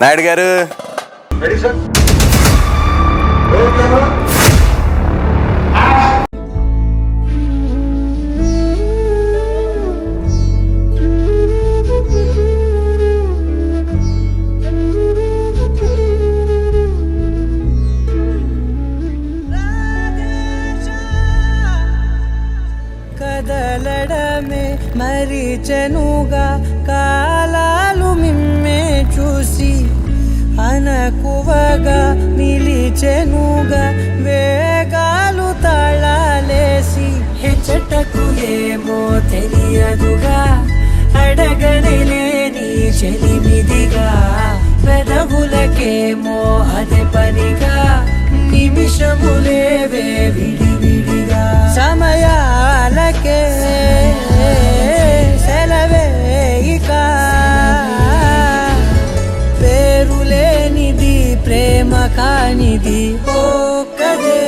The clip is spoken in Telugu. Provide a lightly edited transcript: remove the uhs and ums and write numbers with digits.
నాయుడు గారు కదలడమే మరిచెనుగా కాలాలు మిమ్మే చూసి అనకువగా నిలిచెనుగా వేగాలు తాళాలేసి హెచ్చటకు ఏమో తెలియదుగా అడగలేని చెలిమిదిగా పెదవులకేమో అదే పనిగా నిమిషములేవే విడివిడిగా సమయాలకే సెలవే ఇక పేరులేనిది ప్రేమ కానిది ఓ కదే